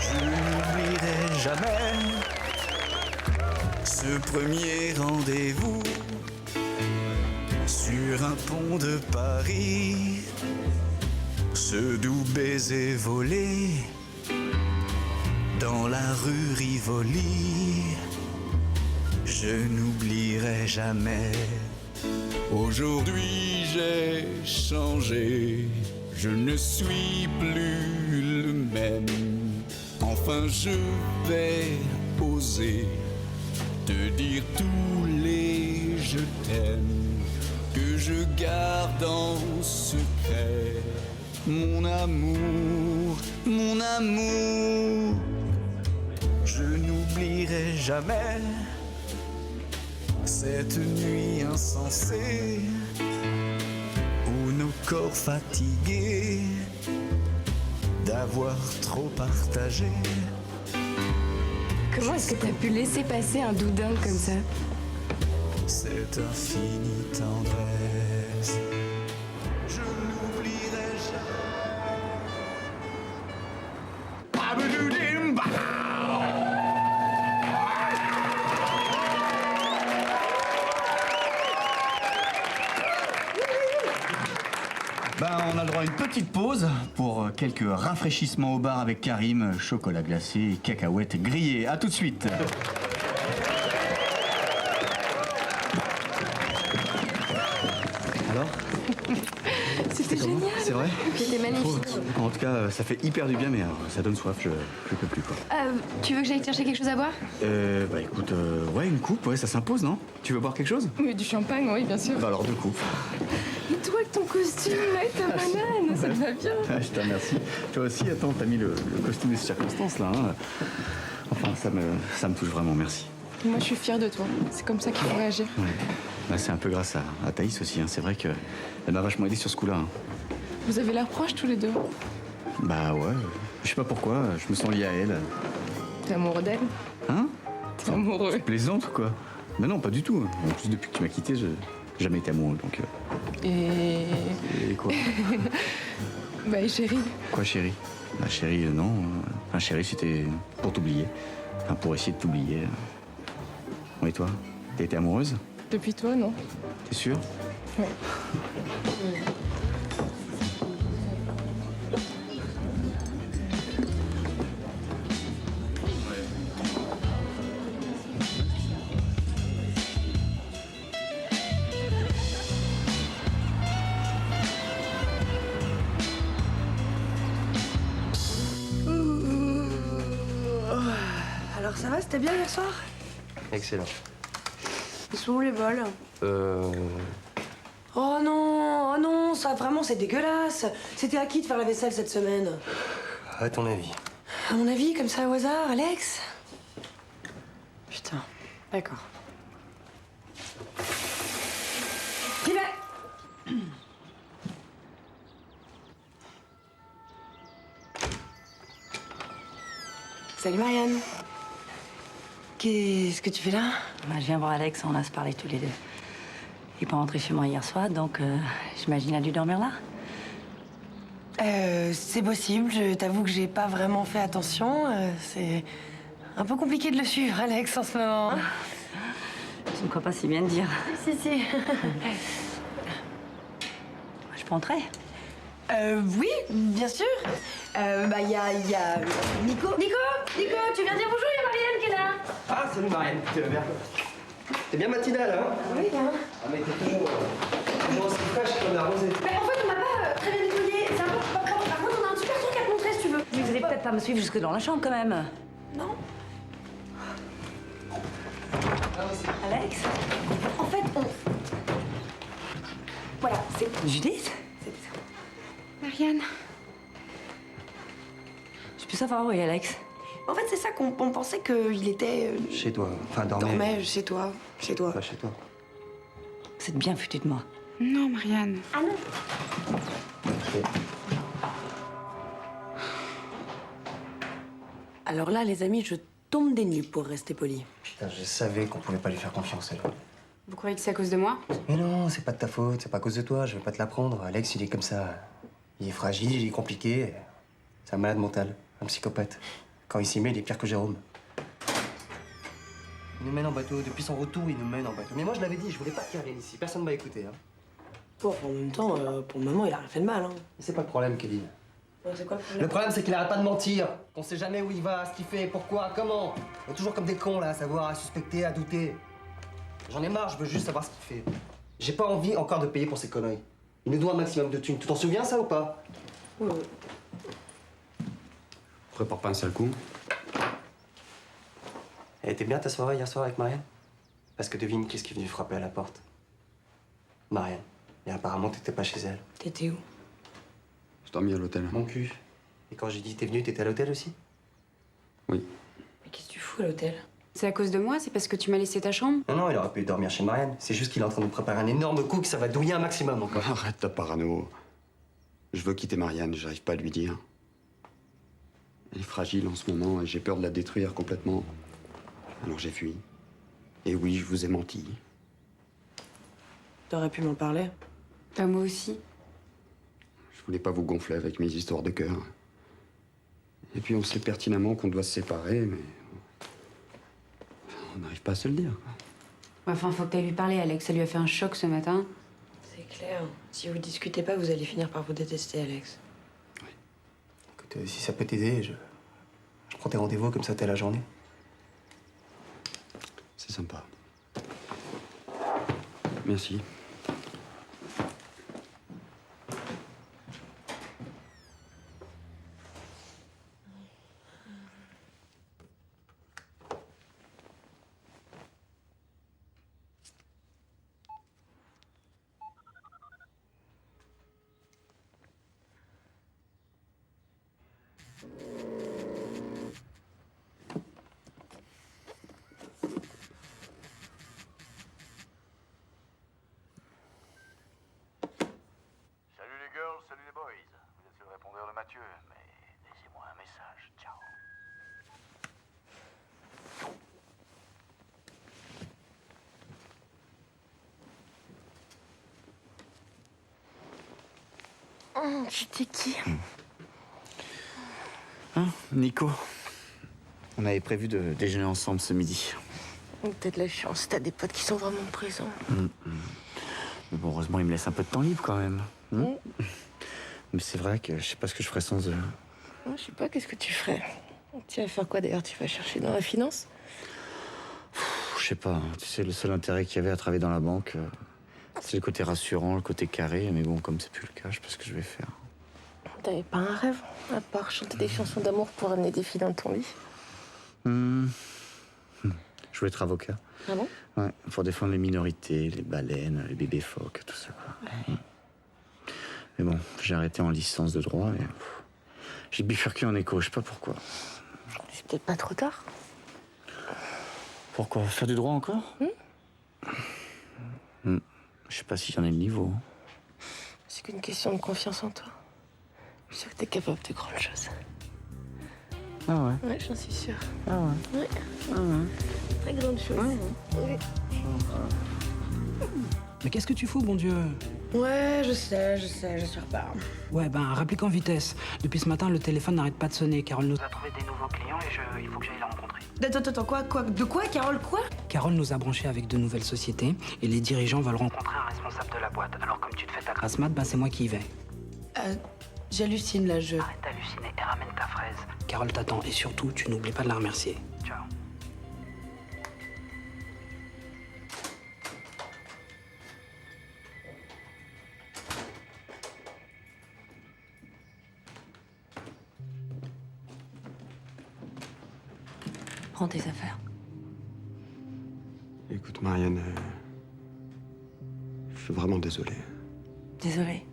Je n'oublierai jamais ce premier rendez-vous sur un pont de Paris, ce doux baiser volé dans la rue Rivoli. Je n'oublierai jamais. Aujourd'hui j'ai changé, je ne suis plus le même. Enfin je vais oser te dire tous les je t'aime que je garde en secret. Mon amour, je n'oublierai jamais cette nuit insensée où nos corps fatigués d'avoir trop partagé. Comment est-ce que t'as pu laisser passer un doudin comme ça? Cette infinie tendresse, je n'oublierai jamais. Ben, on a le droit à une petite pause pour quelques rafraîchissements au bar avec Karim, chocolat glacé et cacahuètes grillées. À tout de suite. Alors? C'était génial. C'est vrai? C'était magnifique. En tout cas, ça fait hyper du bien, mais ça donne soif, je peux plus, quoi. Tu veux que j'aille te chercher quelque chose à boire? Bah écoute, ouais, une coupe, ouais, ça s'impose, non? Tu veux boire quelque chose? Oui, du champagne, oui, bien sûr. Bah alors, deux coupes. Et toi, avec ton costume, là, et ta banane, ça te va bien. Ah, je te remercie. Toi aussi, attends, t'as mis le costume des circonstances, là, hein. Enfin, ça me touche vraiment, merci. Moi, je suis fière de toi. C'est comme ça qu'il faut réagir. Ouais. Bah, c'est un peu grâce à Thaïs aussi, hein. C'est vrai qu'elle m'a vachement aidé sur ce coup-là, hein. Vous avez l'air proches tous les deux. Bah ouais, je sais pas pourquoi, je me sens lié à elle. T'es amoureux d'elle? Hein? T'es amoureux. Tu plaisantes ou quoi? Bah non, pas du tout. En plus, depuis que tu m'as quitté, j'ai jamais été amoureux, donc... Et quoi? Bah, et chérie? Quoi, chérie? Bah chérie, non. Enfin, chérie, c'était pour t'oublier. Enfin, pour essayer de t'oublier. Et toi? T'as été amoureuse? Depuis toi, non? T'es sûre? Ouais. Alors ça va, c'était bien hier soir? Excellent. Ils sont où les bols? Oh non, ça vraiment c'est dégueulasse. C'était à qui de faire la vaisselle cette semaine? À ton avis? À mon avis, comme ça au hasard, Alex? Putain, d'accord. J'y vais. Salut Marianne. Qu'est-ce que tu fais là? Bah, je viens voir Alex, on a se parler tous les deux. Il n'est pas rentré chez moi hier soir, donc j'imagine qu'il a dû dormir là. C'est possible, je t'avoue que j'ai pas vraiment fait attention. C'est un peu compliqué de le suivre, Alex, en ce moment. Je ne crois pas si bien de dire. Si. Je peux entrer? Oui, bien sûr. Bah, il y a Nico. Nico, tu viens dire bonjour, il y a Marianne qui est là. Ah, salut Marianne, tu vas bien? T'es bien matinale, hein? Oui, hein. Ah, mais t'es toujours aussi fraîche comme la rosée. Mais en fait, on m'a pas très bien nettoyé. C'est un peu pas propre. Par contre, on a un super truc à te montrer si tu veux. Vous allez peut-être pas me suivre jusque dans la chambre quand même. Non. Alex? En fait, voilà, c'est Judith? Marianne. Je peux savoir où est Alex? En fait, c'est ça qu'on pensait qu'il était... Chez toi, enfin dormait. Dormait chez toi. Pas chez toi. Vous êtes bien foutu de moi. Non, Marianne. Ah non. Alors là, les amis, je tombe des nues pour rester poli. Putain, je savais qu'on pouvait pas lui faire confiance, elle. Vous croyez que c'est à cause de moi? Mais non, c'est pas de ta faute, c'est pas à cause de toi, je vais pas te l'apprendre. Alex, il est comme ça. Il est fragile, il est compliqué. C'est un malade mental, un psychopathe. Quand il s'y met, il est pire que Jérôme. Il nous mène en bateau. Depuis son retour, il nous mène en bateau. Mais moi, je l'avais dit, je voulais pas qu'il revienne ici. Personne m'a écouté. Hein. Bon, en même temps, pour le moment, il a rien fait de mal. Hein. C'est pas le problème, Kevin. C'est quoi le problème? Le problème, c'est qu'il arrête pas de mentir. Qu'on sait jamais où il va, ce qu'il fait, pourquoi, comment. On est toujours comme des cons, là, à savoir, à suspecter, à douter. J'en ai marre, je veux juste savoir ce qu'il fait. J'ai pas envie encore de payer pour ces conneries. Il nous doit un maximum de thunes. Tu t'en souviens, ça, ou pas? Ouais. Prépare pas un sale coup. Elle était bien ta soirée hier soir avec Marianne? Parce que devine qui est-ce qui est venu frapper à la porte? Marianne. Et apparemment, t'étais pas chez elle. T'étais où? Je dormis à l'hôtel. Mon cul. Et quand j'ai dit t'es venu, t'étais à l'hôtel aussi? Oui. Mais qu'est-ce que tu fous à l'hôtel? C'est à cause de moi? C'est parce que tu m'as laissé ta chambre? Non, non, il aurait pu dormir chez Marianne. C'est juste qu'il est en train de nous préparer un énorme coup que ça va douiller un maximum encore. Arrête ta parano. Je veux quitter Marianne, j'arrive pas à lui dire. Elle est fragile en ce moment et j'ai peur de la détruire complètement. Alors j'ai fui. Et oui, je vous ai menti. T'aurais pu m'en parler. Bah, moi aussi. Je voulais pas vous gonfler avec mes histoires de cœur. Et puis on sait pertinemment qu'on doit se séparer, mais on n'arrive pas à se le dire. Enfin, faut que t'ailles lui parler, Alex. Ça lui a fait un choc ce matin. C'est clair. Si vous discutez pas, vous allez finir par vous détester, Alex. Écoute, si ça peut t'aider, je prends tes rendez-vous comme ça t'es la journée. C'est sympa. Merci. Salut les girls, salut les boys. Vous êtes sur le répondeur de Mathieu, mais laissez-moi un message. Ciao. C'était qui? Hein, Nico? On avait prévu de déjeuner ensemble ce midi. T'as de la chance, t'as des potes qui sont vraiment présents. Mais bon, heureusement, il me laisse un peu de temps libre quand même. Mais c'est vrai que je sais pas ce que je ferais sans eux. Je sais pas, qu'est-ce que tu ferais? Tu vas faire quoi d'ailleurs? Tu vas chercher dans la finance? Je sais pas, tu sais, le seul intérêt qu'il y avait à travailler dans la banque, c'est le côté rassurant, le côté carré. Mais bon, comme c'est plus le cas, je sais pas ce que je vais faire. T'avais pas un rêve, à part chanter des chansons d'amour pour amener des filles dans ton lit? Je voulais être avocat. Ah bon? Ouais, pour défendre les minorités, les baleines, les bébés phoques, tout ça, quoi. Mais bon, j'ai arrêté en licence de droit et j'ai bifurqué en éco, je sais pas pourquoi. C'est peut-être pas trop tard. Pourquoi? Faire du droit encore? Je sais pas si j'en ai le niveau. C'est qu'une question de confiance en toi. Je suis sûre que t'es capable de grandes choses. Ah ouais? Ouais, j'en suis sûre. Ah ouais? Ouais. Ah ouais? Très grande chose. Ouais. Mais qu'est-ce que tu fous, bon Dieu? Ouais, je sais, je suis repars. Ouais, ben, réplique en vitesse. Depuis ce matin, le téléphone n'arrête pas de sonner. Carole nous a trouvé des nouveaux clients et il faut que j'aille la rencontrer. Attends, quoi? De quoi, Carole, quoi? Carole nous a branchés avec de nouvelles sociétés et les dirigeants veulent rencontrer Un responsable de la boîte. Alors comme tu te fais ta grasse mat, ben, c'est moi qui y vais. J'hallucine là, je... Arrête d'halluciner et ramène ta fraise. Carole t'attend et surtout, tu n'oublies pas de la remercier. Ciao. Prends tes affaires. Écoute, Marianne, je suis vraiment désolé. Désolée.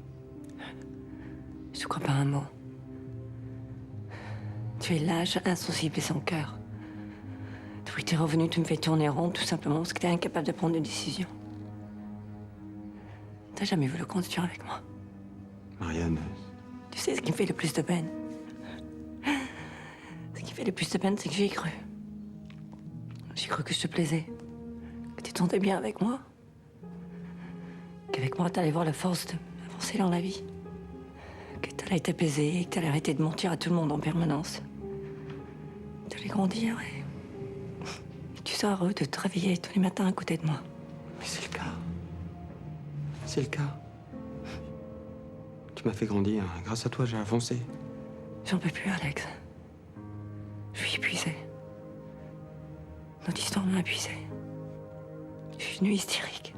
Je te crois pas un mot. Tu es lâche, insensible et sans cœur. Depuis que t'es revenu, tu me fais tourner rond, tout simplement parce que t'es incapable de prendre de décision. T'as jamais vu le construire avec moi. Marianne, Tu sais ce qui me fait le plus de peine? Ce qui fait le plus de peine, c'est que j'y ai cru. J'ai cru que je te plaisais, que tu t'entendais bien avec moi, qu'avec moi, t'allais voir la force d'avancer dans la vie, que t'allais t'apaiser, que t'allais arrêter de mentir à tout le monde en permanence. T'allais grandir et tu seras heureux de te réveiller tous les matins à côté de moi. mais c'est le cas. C'est le cas. Tu m'as fait grandir. Grâce à toi, j'ai avancé. J'en peux plus, Alex. Je suis épuisée. Notre histoire m'a épuisée. Je suis devenue hystérique.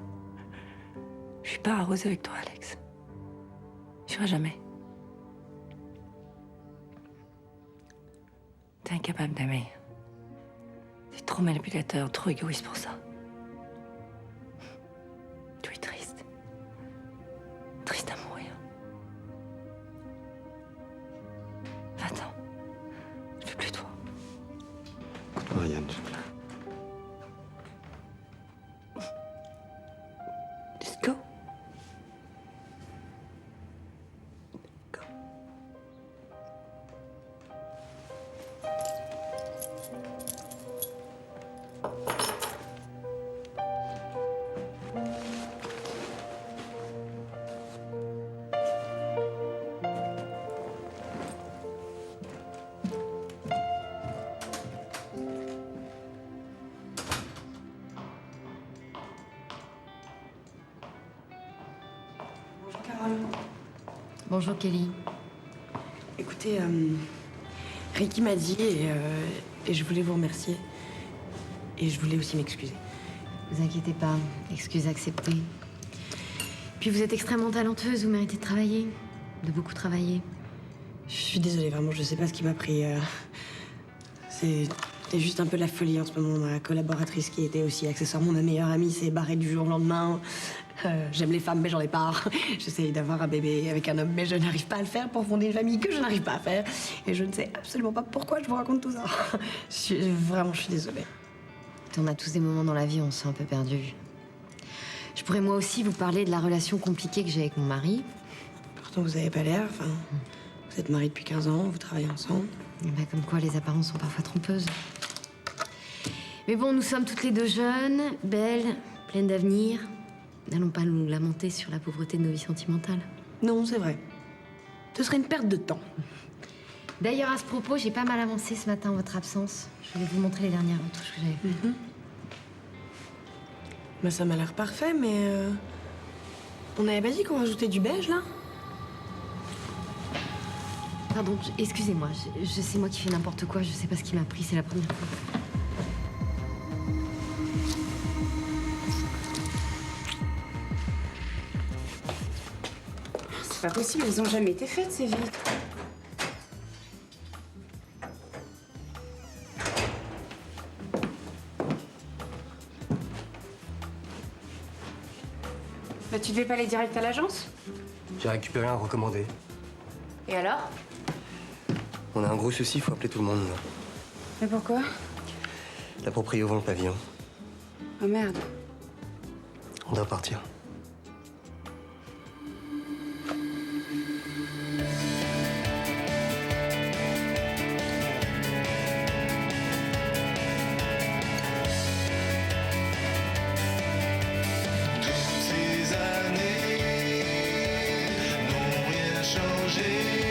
Je suis pas heureuse avec toi, Alex. Je serai jamais. T'es incapable d'aimer. T'es trop manipulateur, trop égoïste pour ça. Tu es triste. Triste à mourir. Va-t'en. Je veux plus de toi. Marianne, s'il te plaît. Just go. Bonjour Carole. Bonjour Kelly. Écoutez, Ricky m'a dit et je voulais vous remercier. Et je voulais aussi m'excuser. Vous inquiétez pas, excuse acceptée. Puis vous êtes extrêmement talentueuse, vous méritez de travailler, de beaucoup travailler. Je suis désolée, vraiment, je sais pas ce qui m'a pris. C'est juste un peu la folie en ce moment. Ma collaboratrice, qui était aussi accessoirement ma meilleure amie, s'est barrée du jour au lendemain. J'aime les femmes, mais j'en ai pas. J'essaye d'avoir un bébé avec un homme, mais je n'arrive pas à le faire pour fonder une famille que je n'arrive pas à faire. Et je ne sais absolument pas pourquoi je vous raconte tout ça. Vraiment, je suis désolée. On a tous des moments dans la vie où on se sent un peu perdu. Je pourrais moi aussi vous parler de la relation compliquée que j'ai avec mon mari. Pourtant, vous avez pas l'air. Enfin, vous êtes mariés depuis 15 ans, vous travaillez ensemble. Ben, comme quoi, les apparences sont parfois trompeuses. Mais bon, nous sommes toutes les deux jeunes, belles, pleines d'avenir. N'allons pas nous lamenter sur la pauvreté de nos vies sentimentales. Non, c'est vrai. Ce serait une perte de temps. D'ailleurs, à ce propos, j'ai pas mal avancé ce matin en votre absence. Je voulais vous montrer les dernières retouches que j'avais faites. Bah, ça m'a l'air parfait, mais... On n'avait pas dit qu'on rajoutait du beige, là? Pardon, excusez-moi. C'est moi qui fais n'importe quoi. Je sais pas ce qui m'a pris. C'est la première fois. C'est pas possible, elles ont jamais été faites, ces vitres. Bah, tu devais pas aller direct à l'agence? J'ai récupéré un recommandé. Et alors? On a un gros souci, il faut appeler tout le monde. Là. Mais pourquoi? La proprio vend le pavillon. Oh merde. On doit partir. Ces années n'ont rien changé.